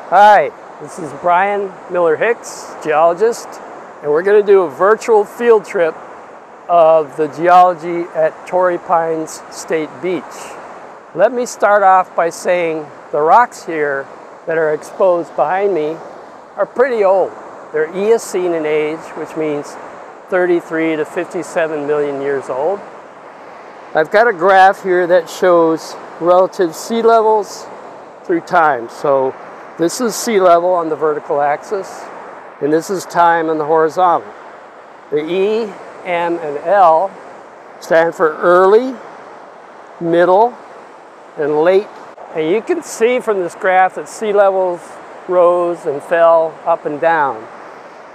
Hi, this is Brian Miller-Hicks, geologist, and we're going to do a virtual field trip of the geology at Torrey Pines State Beach. Let me start off by saying the rocks here that are exposed behind me are pretty old. They're Eocene in age, which means 33 to 57 million years old. I've got a graph here that shows relative sea levels through time. So this is sea level on the vertical axis, and this is time on the horizontal. The E, M, and L stand for early, middle, and late. And you can see from this graph that sea levels rose and fell up and down.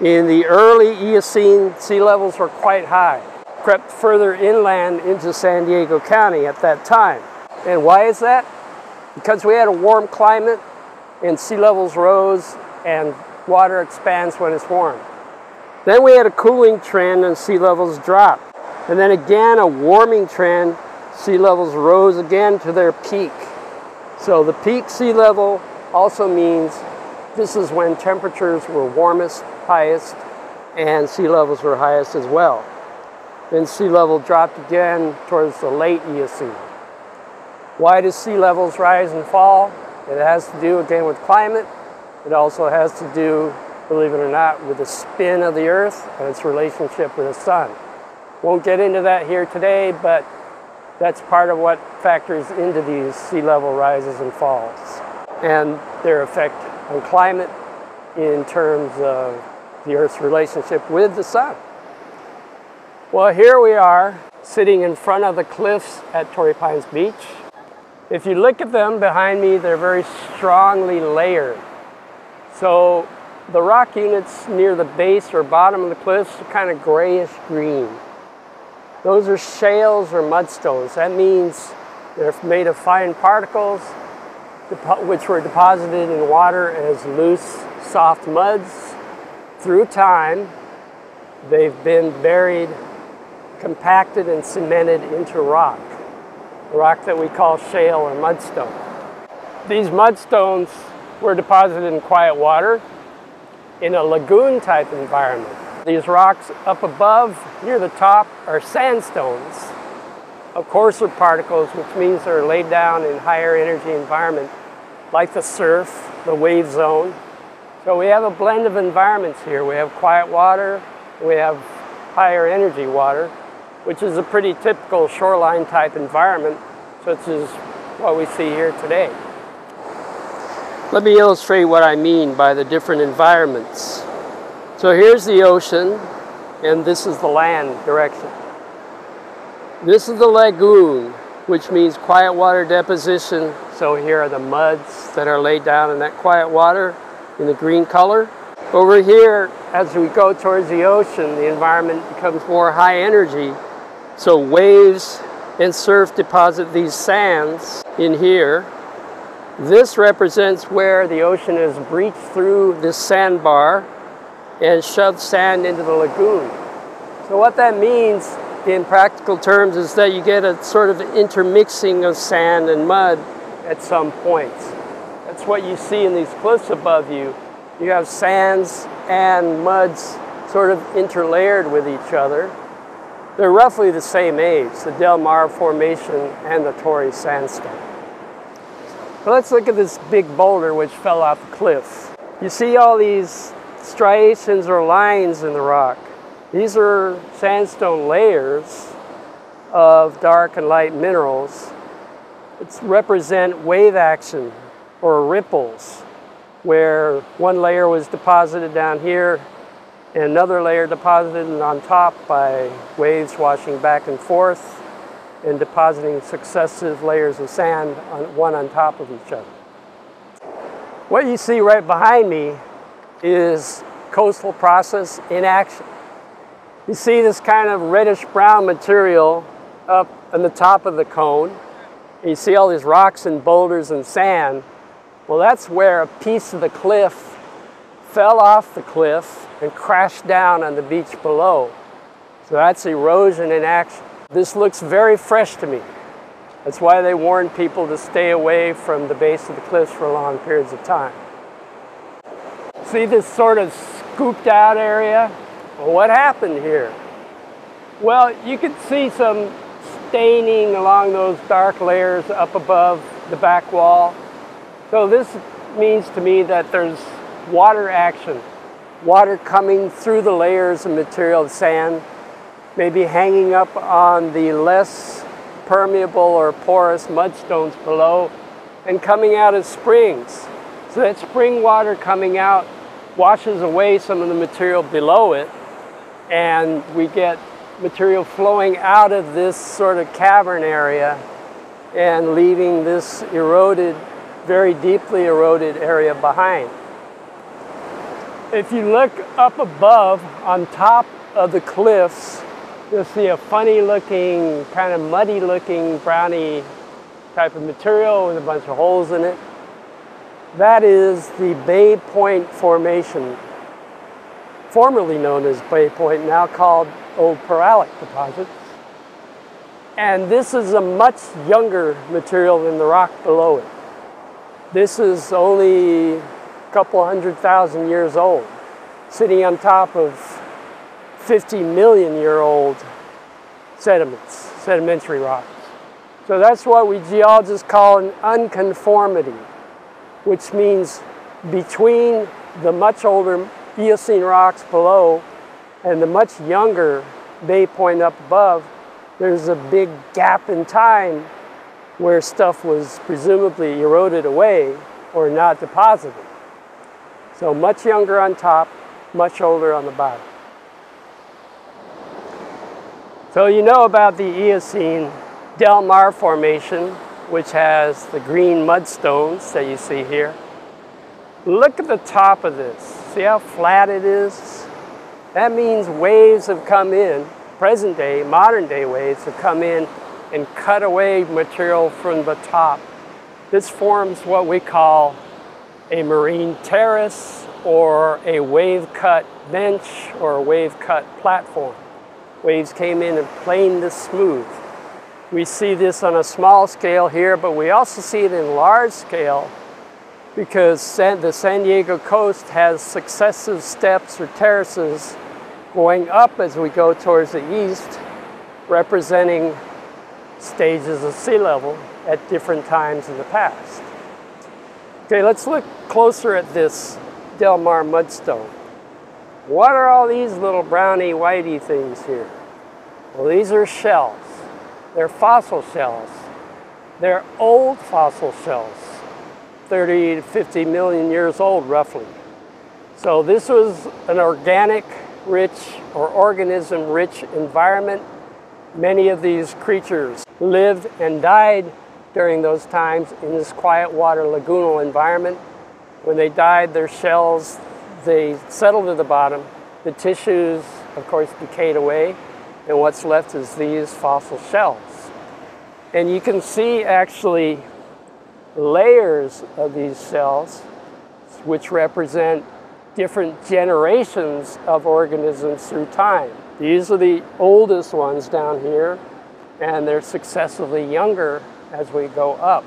In the early Eocene, sea levels were quite high, crept further inland into San Diego County at that time. And why is that? Because we had a warm climate and sea levels rose and water expands when it's warm. Then we had a cooling trend and sea levels dropped. And then again a warming trend, sea levels rose again to their peak. So the peak sea level also means this is when temperatures were warmest, highest, and sea levels were highest as well. Then sea level dropped again towards the late Eocene. Why do sea levels rise and fall? It has to do again with climate. It also has to do, believe it or not, with the spin of the Earth and its relationship with the sun. Won't get into that here today, but that's part of what factors into these sea level rises and falls and their effect on climate in terms of the Earth's relationship with the sun. Well, here we are sitting in front of the cliffs at Torrey Pines Beach. If you look at them behind me, they're very strongly layered. So the rock units near the base or bottom of the cliffs are kind of grayish green. Those are shales or mudstones. That means they're made of fine particles which were deposited in water as loose, soft muds. Through time, they've been buried, compacted, and cemented into rock. Rock that we call shale or mudstone. These mudstones were deposited in quiet water in a lagoon type environment. These rocks up above near the top are sandstones of coarser particles, which means they're laid down in higher energy environment like the surf, the wave zone. So we have a blend of environments here. We have quiet water, we have higher energy water, which is a pretty typical shoreline type environment, such as what we see here today. Let me illustrate what I mean by the different environments. So here's the ocean, and this is the land direction. This is the lagoon, which means quiet water deposition. So here are the muds that are laid down in that quiet water in the green color. Over here, as we go towards the ocean, the environment becomes more high energy. So waves and surf deposit these sands in here. This represents where the ocean has breached through this sandbar and shoved sand into the lagoon. So what that means in practical terms is that you get a sort of intermixing of sand and mud at some points. That's what you see in these cliffs above you. You have sands and muds sort of interlayered with each other. They're roughly the same age, the Del Mar Formation and the Torrey Sandstone. But let's look at this big boulder which fell off the cliff. You see all these striations or lines in the rock. These are sandstone layers of dark and light minerals. It represent wave action or ripples, where one layer was deposited down here and another layer deposited on top by waves washing back and forth and depositing successive layers of sand one on top of each other. What you see right behind me is coastal process in action. You see this kind of reddish brown material up on the top of the cone. And you see all these rocks and boulders and sand. Well, that's where a piece of the cliff fell off the cliff and crashed down on the beach below. So that's erosion in action. This looks very fresh to me. That's why they warn people to stay away from the base of the cliffs for long periods of time. See this sort of scooped out area? Well, what happened here? Well, you can see some staining along those dark layers up above the back wall. So this means to me that there's water action. Water coming through the layers of material of sand, maybe hanging up on the less permeable or porous mudstones below and coming out as springs. So that spring water coming out washes away some of the material below it, and we get material flowing out of this sort of cavern area and leaving this eroded, very deeply eroded area behind. If you look up above on top of the cliffs, you'll see a funny looking, kind of muddy looking browny type of material with a bunch of holes in it. That is the Bay Point Formation, formerly known as Bay Point, now called Old Peralic deposits. And this is a much younger material than the rock below it. This is only a couple 100,000 years old, sitting on top of 50-million-year-old sediments, sedimentary rocks. So that's what we geologists call an unconformity, which means between the much older Eocene rocks below and the much younger Bay Point up above, there's a big gap in time where stuff was presumably eroded away or not deposited. So much younger on top, much older on the bottom. So you know about the Eocene Del Mar Formation, which has the green mudstones that you see here. Look at the top of this. See how flat it is? That means waves have come in, present day, modern day waves have come in and cut away material from the top. This forms what we call a marine terrace or a wave-cut bench or a wave-cut platform. Waves came in and planed this smooth. We see this on a small scale here, but we also see it in large scale because the San Diego coast has successive steps or terraces going up as we go towards the east, representing stages of sea level at different times in the past. Okay, let's look closer at this Del Mar Mudstone. What are all these little browny, whitey things here? Well, these are shells. They're fossil shells. They're old fossil shells, 30 to 50 million years old, roughly. So this was an organic-rich or organism-rich environment. Many of these creatures lived and died during those times in this quiet water lagoonal environment. When they died, their shells, they settled to the bottom. The tissues, of course, decayed away, and what's left is these fossil shells. And you can see actually layers of these shells, which represent different generations of organisms through time. These are the oldest ones down here, and they're successively younger as we go up.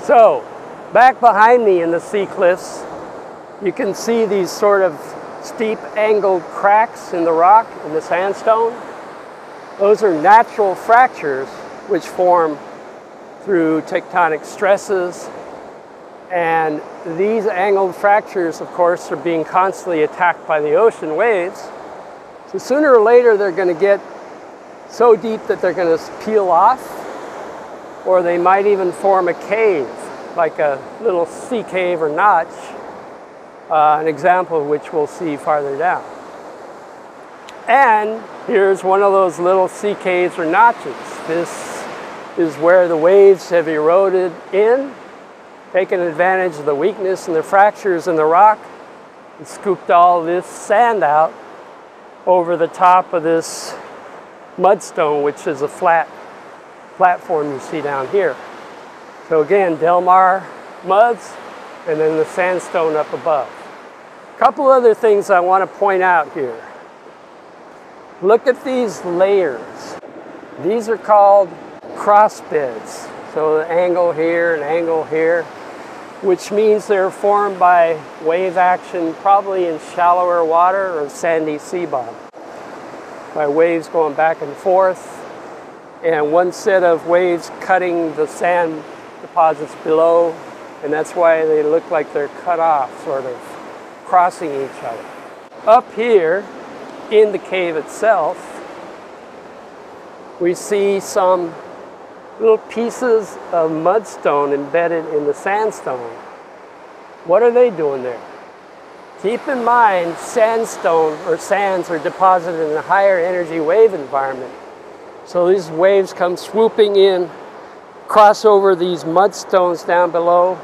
So, back behind me in the sea cliffs, you can see these sort of steep angled cracks in the rock, in the sandstone. Those are natural fractures which form through tectonic stresses. And these angled fractures, of course, are being constantly attacked by the ocean waves. So sooner or later, they're going to get so deep that they're going to peel off, or they might even form a cave, like a little sea cave or notch, an example of which we'll see farther down. And here's one of those little sea caves or notches. This is where the waves have eroded in, taken advantage of the weakness and the fractures in the rock, and scooped all this sand out over the top of this mudstone, which is a flat platform you see down here. So again, Del Mar muds, and then the sandstone up above. A couple other things I want to point out here. Look at these layers. These are called CrossBits. So an angle here, an angle here. which means they're formed by wave action, probably in shallower water or sandy sea bottom, by waves going back and forth, and one set of waves cutting the sand deposits below, and that's why they look like they're cut off, sort of crossing each other. Up here in the cave itself, we see some little pieces of mudstone embedded in the sandstone. What are they doing there? Keep in mind, sandstone or sands are deposited in a higher energy wave environment. So these waves come swooping in, cross over these mudstones down below,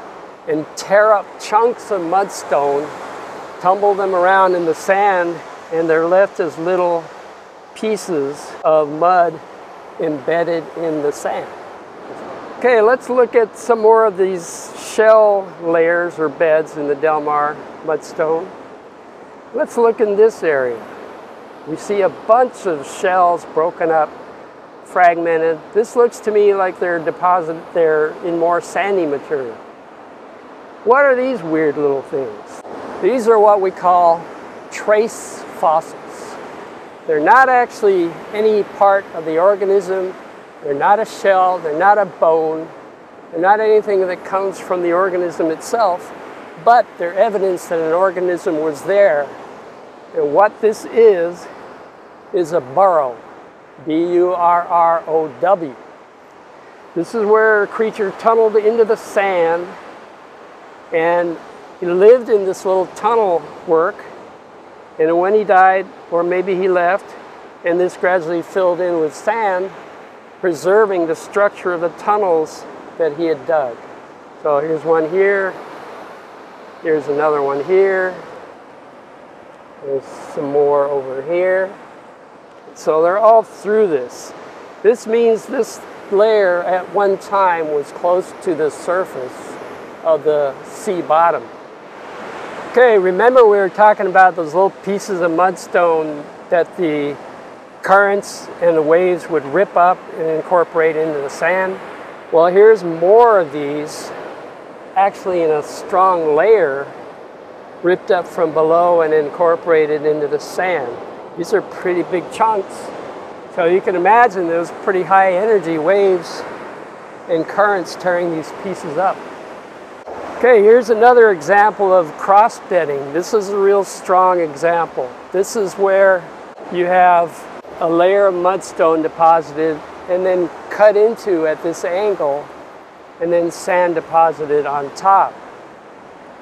and tear up chunks of mudstone, tumble them around in the sand, and they're left as little pieces of mud embedded in the sand. Okay, let's look at some more of these shell layers or beds in the Del Mar Mudstone. Let's look in this area. We see a bunch of shells broken up, fragmented. This looks to me like they're in more sandy material. What are these weird little things? These are what we call trace fossils. They're not actually any part of the organism. They're not a shell, they're not a bone, they're not anything that comes from the organism itself, but they're evidence that an organism was there. And what this is a burrow, B-U-R-R-O-W. This is where a creature tunneled into the sand, and he lived in this little tunnel work, and when he died, or maybe he left, and this gradually filled in with sand, preserving the structure of the tunnels that he had dug. So here's one here, here's another one here, there's some more over here. So they're all through this. This means this layer at one time was close to the surface of the sea bottom. Okay, remember we were talking about those little pieces of mudstone that the currents and the waves would rip up and incorporate into the sand? Well, here's more of these, actually in a strong layer, ripped up from below and incorporated into the sand. These are pretty big chunks. So you can imagine those pretty high energy waves and currents tearing these pieces up. Okay, here's another example of cross-bedding. This is a real strong example. This is where you have a layer of mudstone deposited and then cut into at this angle, and then sand deposited on top.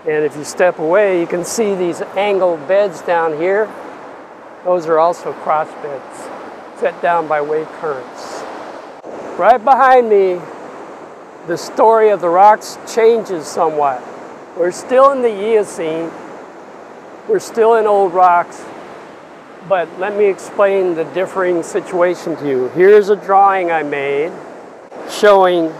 And if you step away, you can see these angled beds down here. Those are also cross beds set down by wave currents. Right behind me, the story of the rocks changes somewhat. We're still in the Eocene. We're still in old rocks. But let me explain the differing situation to you. Here's a drawing I made showing,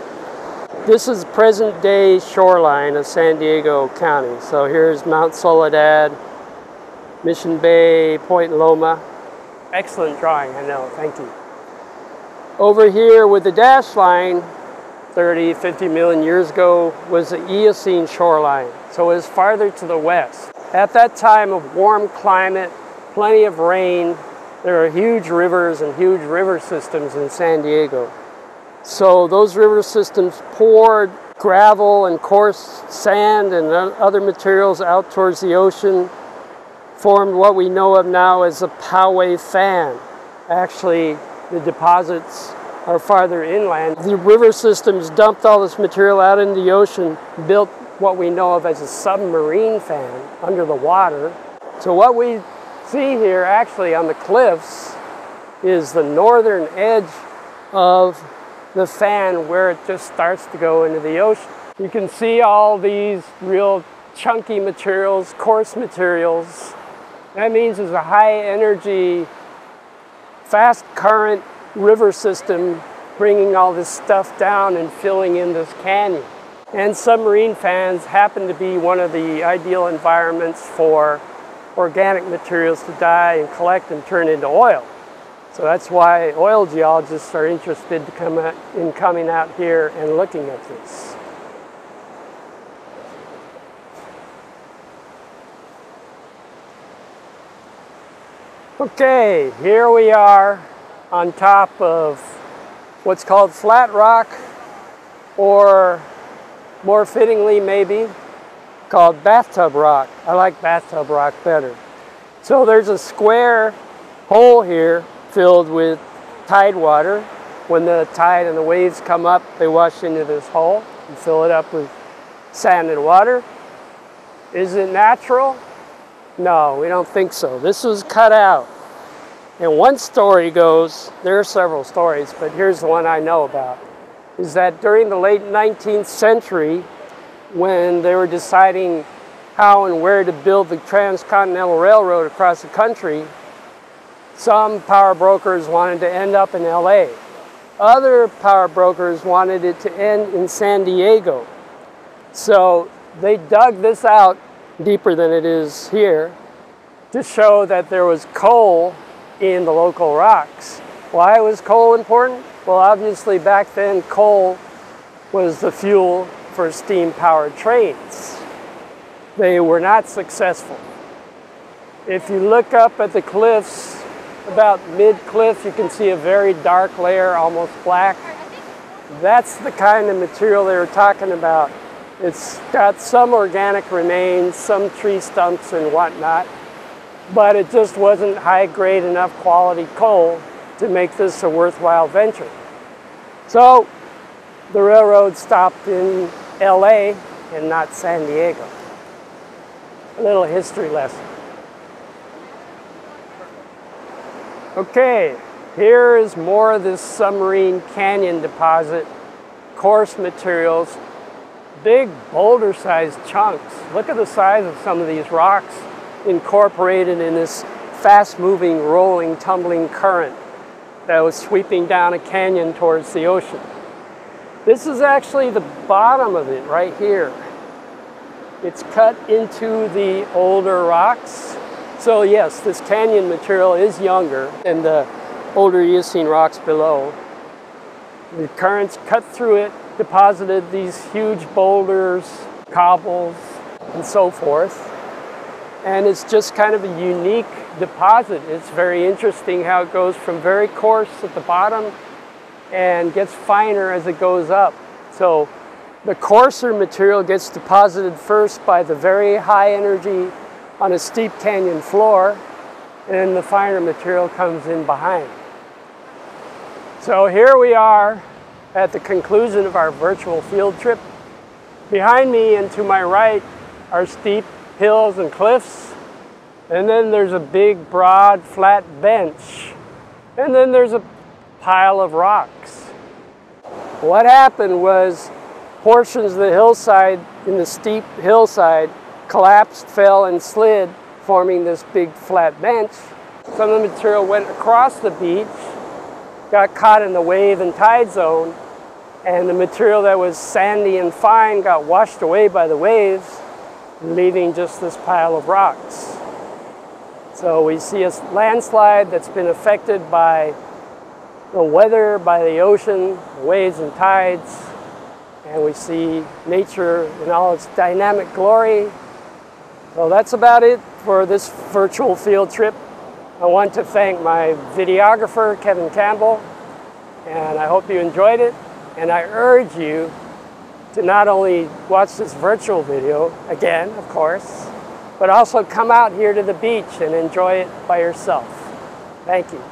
this is present day shoreline of San Diego County. So here's Mount Soledad, Mission Bay, Point Loma. Excellent drawing, I know, thank you. Over here with the dash line, 30, 50 million years ago, was the Eocene shoreline. So it was farther to the west. At that time of warm climate, plenty of rain, there are huge rivers and huge river systems in San Diego. So those river systems poured gravel and coarse sand and other materials out towards the ocean, formed what we know of now as a Poway fan. Actually, the deposits are farther inland. The river systems dumped all this material out into the ocean, built what we know of as a submarine fan under the water. So what we see here actually on the cliffs is the northern edge of the fan where it just starts to go into the ocean. You can see all these real chunky materials, coarse materials. That means there's a high energy, fast current river system bringing all this stuff down and filling in this canyon. And submarine fans happen to be one of the ideal environments for organic materials to die and collect and turn into oil. So that's why oil geologists are interested in coming out here and looking at this. Okay, here we are on top of what's called flat rock, or more fittingly maybe called Bathtub Rock. I like Bathtub Rock better. So there's a square hole here filled with tide water. When the tide and the waves come up, they wash into this hole and fill it up with sand and water. Is it natural? No, we don't think so. This was cut out. And one story goes, there are several stories, but here's the one I know about, is that during the late 19th century, when they were deciding how and where to build the transcontinental railroad across the country, some power brokers wanted to end up in LA. Other power brokers wanted it to end in San Diego. So they dug this out deeper than it is here to show that there was coal in the local rocks. Why was coal important? Well, obviously back then coal was the fuel for steam-powered trains. They were not successful. If you look up at the cliffs, about mid-cliff, you can see a very dark layer, almost black. That's the kind of material they were talking about. It's got some organic remains, some tree stumps and whatnot, but it just wasn't high-grade enough quality coal to make this a worthwhile venture. So the railroad stopped in LA and not San Diego. A little history lesson. Okay, here is more of this Submarine Canyon deposit, coarse materials, big boulder-sized chunks. Look at the size of some of these rocks incorporated in this fast-moving, rolling, tumbling current that was sweeping down a canyon towards the ocean. This is actually the bottom of it right here. It's cut into the older rocks. So yes, this canyon material is younger than the older Eocene rocks below. The currents cut through it, deposited these huge boulders, cobbles, and so forth. And it's just kind of a unique deposit. It's very interesting how it goes from very coarse at the bottom and gets finer as it goes up. So the coarser material gets deposited first by the very high energy on a steep canyon floor, and then the finer material comes in behind. So here we are at the conclusion of our virtual field trip. Behind me and to my right are steep hills and cliffs, and then there's a big, broad, flat bench, and then there's a pile of rocks. What happened was portions of the hillside, in the steep hillside, collapsed, fell, and slid, forming this big flat bench. Some of the material went across the beach, got caught in the wave and tide zone, and the material that was sandy and fine got washed away by the waves, leaving just this pile of rocks. So we see a landslide that's been affected by the weather, by the ocean, waves and tides, and we see nature in all its dynamic glory. So that's about it for this virtual field trip. I want to thank my videographer, Campbell, and I hope you enjoyed it. And I urge you to not only watch this virtual video, again, of course, but also come out here to the beach and enjoy it by yourself. Thank you.